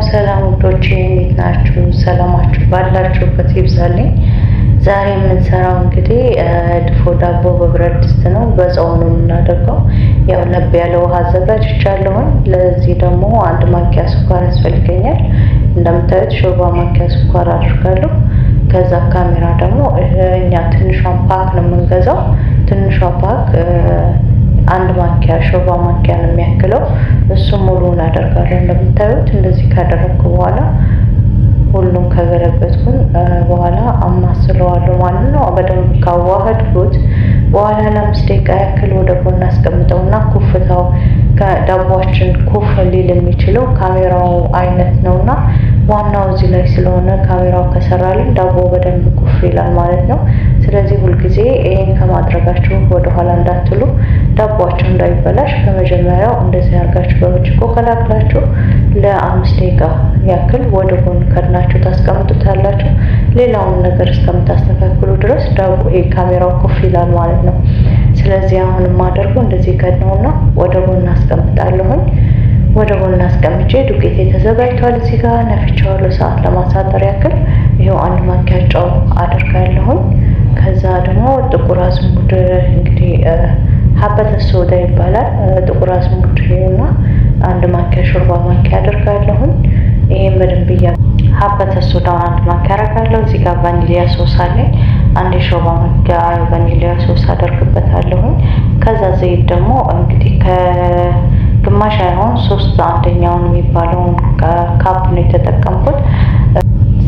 ሰላም ውዶቼ እንዴት ናችሁ? ሰላማችሁ ባላችሁበት ይብዛልኝ። ዛሬ የምንሰራው እንግዲህ ድፎ ዳቦ በብረት ድስት ነው። በጾም ነው የምናደርገው። ያው ለብ ያለ ውሃ አዘጋጅቻለሁኝ። ለዚህ ደግሞ አንድ ማንኪያ ስኳር ያስፈልገኛል። እንደምታዩት ሾርባ ማንኪያ ስኳር አድርጋለሁ። ከዛ ካሜራ ደግሞ እኛ ትንሿን ፓክ ነው የምንገዛው። ትንሿ ፓክ አንድ ማንኪያ ሾርባ ማንኪያ ነው የሚያክለው። እሱ ሙሉውን አደርጋለሁ። እንደምታዩት እንደዚህ ካደረግኩ በኋላ ሁሉም ከገለበጥኩኝ በኋላ አማስለዋለሁ ማለት ነው። በደንብ ካዋህድኩት በኋላ ለ5 ደቂቃ ያክል ወደ ጎን አስቀምጠውና ኩፍታው ዳቦአችን ኩፍ ሊል የሚችለው ካሜራው አይነት ነውና ዋናው እዚህ ላይ ስለሆነ ካሜራው ከሰራልን ዳቦ በደንብ ኩፍ ይላል ማለት ነው። ስለዚህ ሁልጊዜ ይሄን ከማድረጋችሁ ወደ ኋላ እንዳትሉ፣ ዳቦአችሁ እንዳይበላሽ በመጀመሪያው እንደዚህ አድርጋችሁ በብርጭቆ ቀላቅላችሁ ለ5 ደቂቃ ያክል ወደ ጎን ከድናችሁ ታስቀምጡታላችሁ። ሌላውን ነገር እስከምታስተካክሉ ድረስ ዳቦ ይሄ ካሜራው ኩፍ ይላል ማለት ነው። ስለዚህ አሁን የማደርገው እንደዚህ ከድነውና ወደ ጎን አስቀምጣለሁኝ። ወደ ጎን አስቀምጬ ዱቄቴ ተዘጋጅቷል። እዚህ ጋር ነፍቼዋለሁ ሰዓት ለማሳጠር ያክል። ይሄው አንድ ማንኪያ ጨው አደርጋለሁኝ። ከዛ ደግሞ ጥቁር አዝሙድ እንግዲህ ሀበተ ሶዳ ይባላል። ጥቁር አዝሙድ እና አንድ ማንኪያ ሾርባ ማንኪያ አደርጋለሁኝ። ይሄን በደንብ ሀበተ ሶዳውን አንድ ማንኪያ አደርጋለሁ። እዚህ ጋር ቫኒሊያ ሶስ አለኝ። አንድ ሾርባ ማንኪያ ቫኒሊያ ሶስ አደርግበታለሁኝ። ከዛ ዘይት ደግሞ እንግዲህ ግማሽ አይሆን 3/4 የሚባለውን ካፕ ነው የተጠቀምኩት።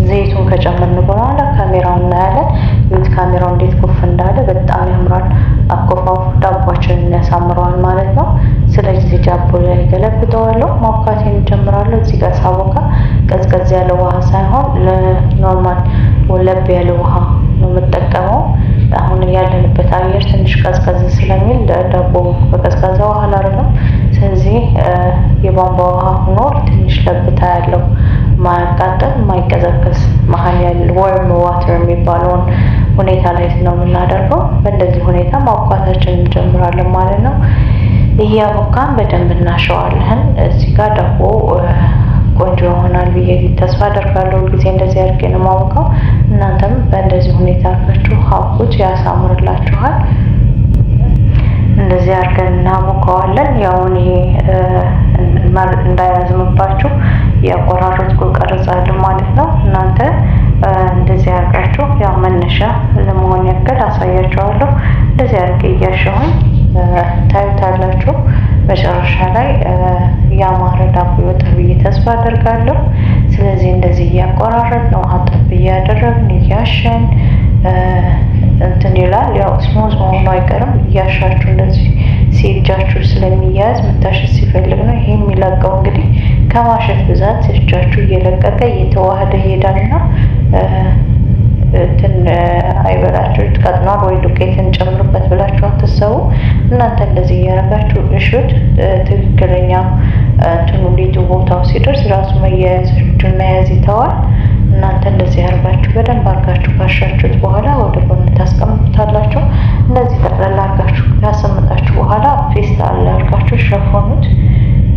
ዘይቱን ከጨመርን በኋላ ካሜራውን እናያለን። ይሁት ካሜራው እንዴት ኩፍ እንዳለ በጣም ያምራል። አኮፋፉ ዳቦአችንን ያሳምረዋል ማለት ነው። ስለዚህ ዳቦ ላይ ገለብጠዋለሁ። ማብካቴን እጀምራለሁ። እዚህ ጋር ሳቦካ ቀዝቀዝ ያለ ውሃ ሳይሆን ለኖርማል ወለብ ያለ ውሃ ነው የምጠቀመው። አሁን ያለንበት አየር ትንሽ ቀዝቀዝ ስለሚል ዳቦ በቀዝቃዛ ውሃ አላደርግም። ስለዚህ የቧንቧ ውሃ ሆኖ ትንሽ ለብታ ያለው ማያቃጥል ማይቀዘቅዝ መሀል ያለው ወርም ዋተር የሚባለውን ሁኔታ ላይ ነው የምናደርገው። በእንደዚህ ሁኔታ ማብኳታችንን እንጀምራለን ማለት ነው። እያቦካን በደንብ እናሸዋለን። እዚህ ጋር ዳቦ ቆንጆ ይሆናል ብዬ ተስፋ አደርጋለሁ። ሁልጊዜ እንደዚህ አድርጌ ነው የማቦካው። እናንተም በእንደዚህ ሁኔታ አድርጋችሁ ሀብኩት፣ ያሳምርላችኋል። እንደዚህ አድርገን እናቦካዋለን። ያው እኔ እንዳያዝምባችሁ ያቆራረጥኩ ቀርጻለሁ ማለት ነው። እናንተ እንደዚህ አድርጋችሁ ያው መነሻ ለመሆን ያክል አሳያችኋለሁ። እንደዚህ አድርጌ እያሸሁኝ ታዩታላችሁ። መጨረሻ ላይ ያማረ ዳቦ ይወጣል ብዬ ተስፋ አደርጋለሁ። ስለዚህ እንደዚህ እያቆራረጥ ነው አጠብ እያደረግን እያሸን እንትን ይላል። ያው ስሙዝ መሆኑ አይቀርም። እያሻችሁ እንደዚህ ሲእጃችሁ ስለሚያያዝ መታሸት ሲፈልግ ነው ይሄ የሚለቀው። እንግዲህ ከማሸት ብዛት እጃችሁ እየለቀቀ እየተዋሃደ ይሄዳልና እንትን አይበላችሁ። ቀጥኗል ወይ ዱቄትን ጨምሩበት ብላችሁ አትሰቡ። እናንተ እንደዚህ እያደረጋችሁ እሹት። ትክክለኛ እንትኑ ሊጡ ቦታው ሲደርስ ራሱ መያያዙን መያዝ ይተዋል። እናንተ እንደዚህ አድርጋችሁ በደንብ አድርጋችሁ ካሻችሁት በኋላ ወደ ጎን ታስቀምጡታላችሁ። እንደዚህ ጠቅላላ አድርጋችሁ ካስቀመጣችሁ በኋላ ፌስታል ላይ አድርጋችሁ ሸፎኑት።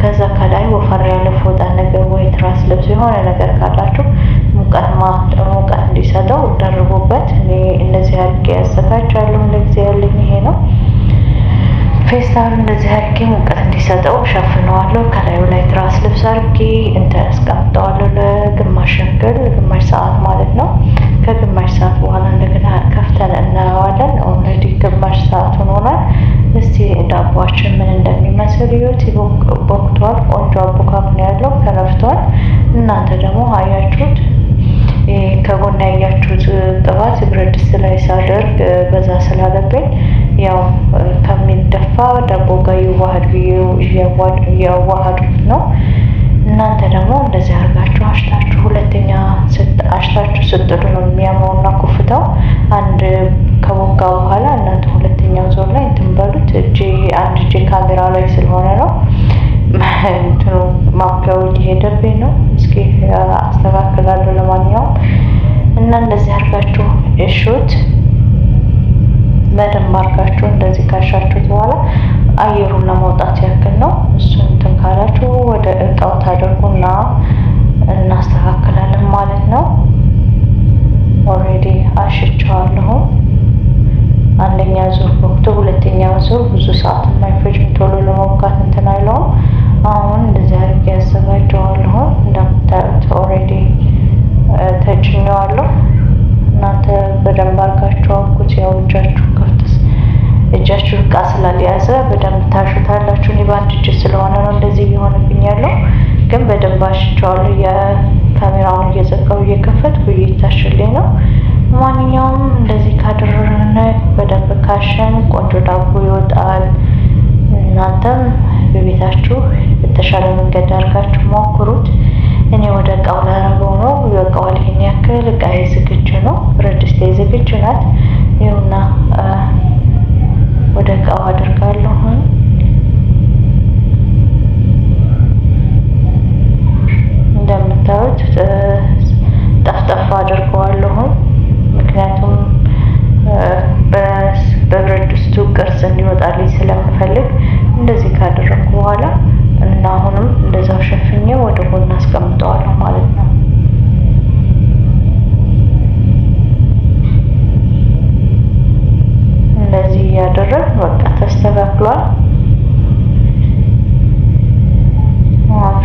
ከዛ ከላይ ወፈር ያለ ፎጣ ነገር ወይ ትራስ ልብስ የሆነ ነገር ካላችሁ ሙቀት እንዲሰጠው ደርቡበት። እኔ እንደዚህ አድርጌ ያዘጋጃለሁ። እንደዚህ ያለኝ ይሄ ነው። ፌስታል እንደዚህ አድርጌ ሙቀት እንዲሰጠው ሸፍነዋለሁ። ከላዩ ላይ ትራስ ልብስ አድርጌ አስቀምጠዋለሁ ለግማሽ ያክል፣ ግማሽ ሰዓት ማለት ነው። ከግማሽ ሰዓት በኋላ እንደገና ከፍተን እናየዋለን። ኦልሬዲ ግማሽ ሰዓት ሆኖናል። እስቲ ዳቦአችን ምን እንደሚመስል ይዩት። ቦክቷል። ቆንጆ አቦካክ ነው ያለው፣ ተነፍቷል። እናንተ ደግሞ አያችሁት። ከጎን ያያችሁት ቅባት ብረት ድስት ላይ ሳደርግ በዛ ስላለብኝ ያው ከሚደፋ ዳቦ ጋር ይዋሃድ እያዋሃዱት ነው። እናንተ ደግሞ እንደዚህ አድርጋችሁ አሽታችሁ ሁለተኛ አሽታችሁ ስትጥሉ ነው የሚያምረውና ኩፍታው። አንድ ከቦካ በኋላ እናንተ ሁለተኛው ዞር ላይ እንትን በሉት። አንድ እጄ ካሜራ ላይ ስለሆነ ነው እንትኑ ማብኪያው እየሄደብኝ ነው። እስኪ አስተካክላለሁ። ለማንኛውም እና እንደዚህ አድርጋችሁ እሹት። በደንብ አድርጋችሁ እንደዚህ ካሻችሁት በኋላ አየሩን ለማውጣት ያክል ነው። እሱን እንትን ካላችሁ ወደ እቃው ታደርጉና እናስተካክላለን ማለት ነው። ኦልሬዲ አሽቸዋለሁ። አንደኛ ዙር ወቅቱ፣ ሁለተኛው ዙር ብዙ ሰዓት የማይፈጅም ቶሎ ለመውጋት እንትን አይለውም። አሁን እንደዚህ አድርጌ ያዘጋጀዋለሁ። እንደምታዩት ኦልሬዲ ተጭኘዋለሁ። እናንተ በደንብ አድርጋችሁ አውቁት። ያው እጃችሁ እቃ ስላልያዘ በደንብ ታሹታላችሁ። እኔ በአንድ እጅ ስለሆነ ነው እንደዚህ እየሆነብኝ ያለው፣ ግን በደንብ አሽቸዋለሁ። የካሜራውን እየዘጋው እየከፈትኩ እየታሸልኝ ነው። ማንኛውም እንደዚህ ካደረግን በደንብ ካሸን ቆንጆ ዳቦ ይወጣል። እናንተም በቤታችሁ በተሻለ መንገድ አድርጋችሁ ሞክሩት። እኔ ወደ እቃው ላደርገው ነው። ይበቃዋል። ይሄን ያክል እቃዬ ዝግጁ ነው። ብረት ድስቴ ዝግጁ ናት። ይኸውና ወደ እቃው አድርጋለሁ። እንደምታዩት ጠፍጠፍ አድርገዋለሁ። ምክንያቱም በብረት ድስቱ ቅርጽ እንዲወጣልኝ ስለምፈልግ እንደዚህ ካደረግኩ በኋላ እና አሁንም እንደዛው ሸፍኜ ወደ ጎን አስቀምጠዋለሁ ማለት ነው። እንደዚህ እያደረግ በቃ ተስተካክሏል።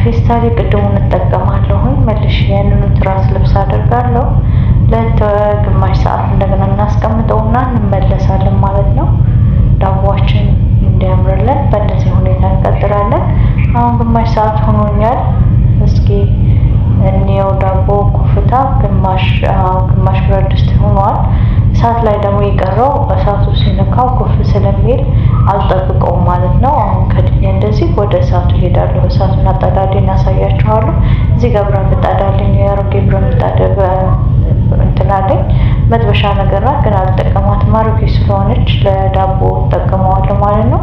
ፌስታሌ ቅድሙን እጠቀማለሁ። መልሼ ያንኑ ትራስ ልብስ አደርጋለሁ። ለግማሽ ሰዓት እንደገና እናስቀምጠውና እንመለሳለን ማለት ነው። ዳቦአችን እንዲያምርልን በእንደዚህ ሁኔታ እንቀጥላለን። አሁን ግማሽ ሰዓት ሆኖኛል። እስኪ እንየው ዳቦ ኩፍታ ግማሽ ብረት ድስት ሆኗል። እሳት ላይ ደግሞ የቀረው እሳቱ ሲነካው ኩፍ ስለሚል አልጠብቀውም ማለት ነው። አሁን ከድኜ እንደዚህ ወደ እሳቱ ሄዳለሁ። እሳቱን አጣዳዴ እናሳያችኋለሁ። እዚህ ጋር ብረት ምጣድ አለኝ። የአሮጌ ብረት ምጣድ እንትን አለኝ። መጥበሻ ነገር ናት፣ ግን አልጠቀማትም። አሮጌ ስለሆነች ለዳቦ እጠቀመዋለሁ ማለት ነው።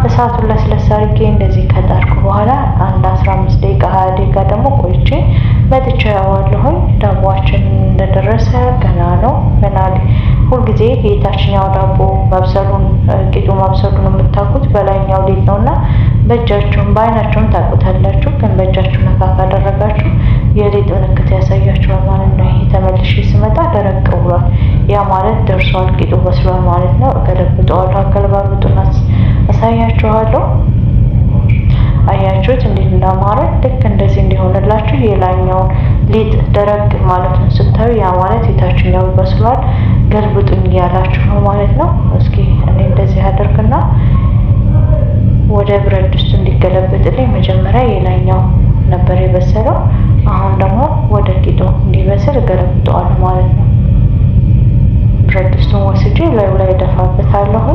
እሳቱን ለስለስ አድርጌ እንደዚህ ከጣድኩ በኋላ አንድ 15 ደቂቃ 20 ደቂቃ ደግሞ ቆይቼ መጥቼ አየዋለሁኝ። ዳቦአችን እንደደረሰ ገና ነው። ሁልጊዜ የታችኛው ዳቦ መብሰሉን ቂጡ መብሰሉን የምታውቁት በላይኛው ሊጥ ነውና በእጃችሁም በአይናችሁም ታውቁታላችሁ። ግን በእጃችሁ ነካ ካደረጋችሁ የሊጥ ምልክት ያሳያችኋል ማለት ነው። ይሄ ተመልሼ ስመጣ ደረቅ ብሏል። ያ ማለት ደርሷል፣ ቂጡ በስሏል ማለት ነው። እገለብጠዋለሁ። አገለባብጡና አሳያችኋለሁ። አያችሁት እንዴት እንዳማረ? ልክ እንደዚህ እንዲሆንላችሁ የላይኛውን ሊጥ ደረቅ ማለቱን ስታዩ ያ ማለት የታችኛው በስሏል፣ ገልብጡኝ እያላችሁ ነው ማለት ነው። እስኪ እኔ እንደዚህ አደርግና ወደ ብረት ድስቱ እንዲገለበጥልኝ መጀመሪያ የላይኛው ነበር የበሰለው። አሁን ደግሞ ወደ ቂጡ እንዲበስል እገለብጠዋለሁ ማለት ነው። ብረት ድስቱን ወስጄ ላዩ ላይ እደፋበታለሁ።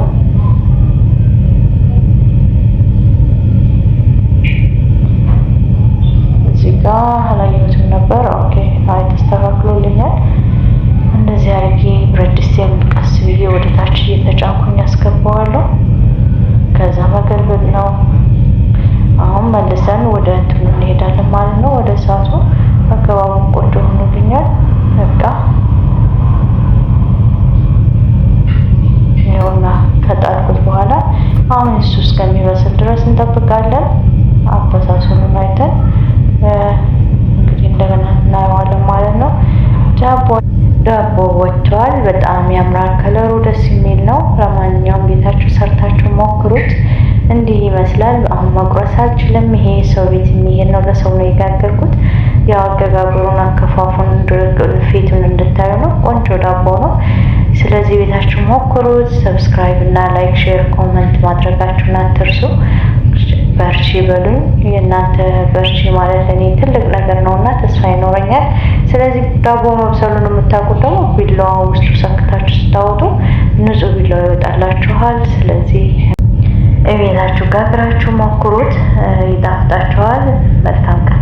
አላየሁትም ነበር። ኦኬ አይ ተስተካክሎልኛል። እንደዚህ አድርጌ ብረት ድስቴን ቀስ ብዬ ወደ ታች እየተጫንኩኝ አስገባዋለሁ። ከዛ መገልበጥ ነው። አሁን መልሰን ወደ እንትኑ እንሄዳለን ማለት ነው። ወደ እሳቱ አገባቡን ቆንጆ ሆኖልኛል። በቃ ይኸውና ከጣልኩት በኋላ አሁን እሱ እስከሚበስል ድረስ እንጠብቃለን። አበሳሰሉን አይተን እንግዲህ እንደገና እናየዋለን ማለት ነው። ዳቦ ወጥቷል። በጣም ያምራል። ከለሩ ደስ የሚል ነው። ለማንኛውም ቤታችሁ ሰርታችሁ ሞክሩት። እንዲህ ይመስላል። አሁን መቁረስ አልችልም። ይሄ ሰው ቤት የሚሄድ ነው። ለሰው ነው የጋገርኩት። ያው አገጋገሩን አከፋፉን ፊቱን እንድታዩ ነው። ቆንጆ ዳቦ ነው። ስለዚህ ቤታችሁ ሞክሩት። ሰብስክራይብ እና ላይክ፣ ሼር፣ ኮመንት ማድረጋችሁን አትርሱ። በርቺ በሉኝ። የእናንተ በርቺ ማለት እኔ ትልቅ ነገር ነውና ተስፋ ይኖረኛል። ስለዚህ ዳቦ መብሰሉን የምታውቁት ደግሞ ቢላዋ ውስጡ ሰክታችሁ ስታወጡ ንጹህ ቢላዋ ይወጣላችኋል። ስለዚህ እቤታችሁ ጋግራችሁ ሞክሩት። ይጣፍጣችኋል። መልካም ቀን።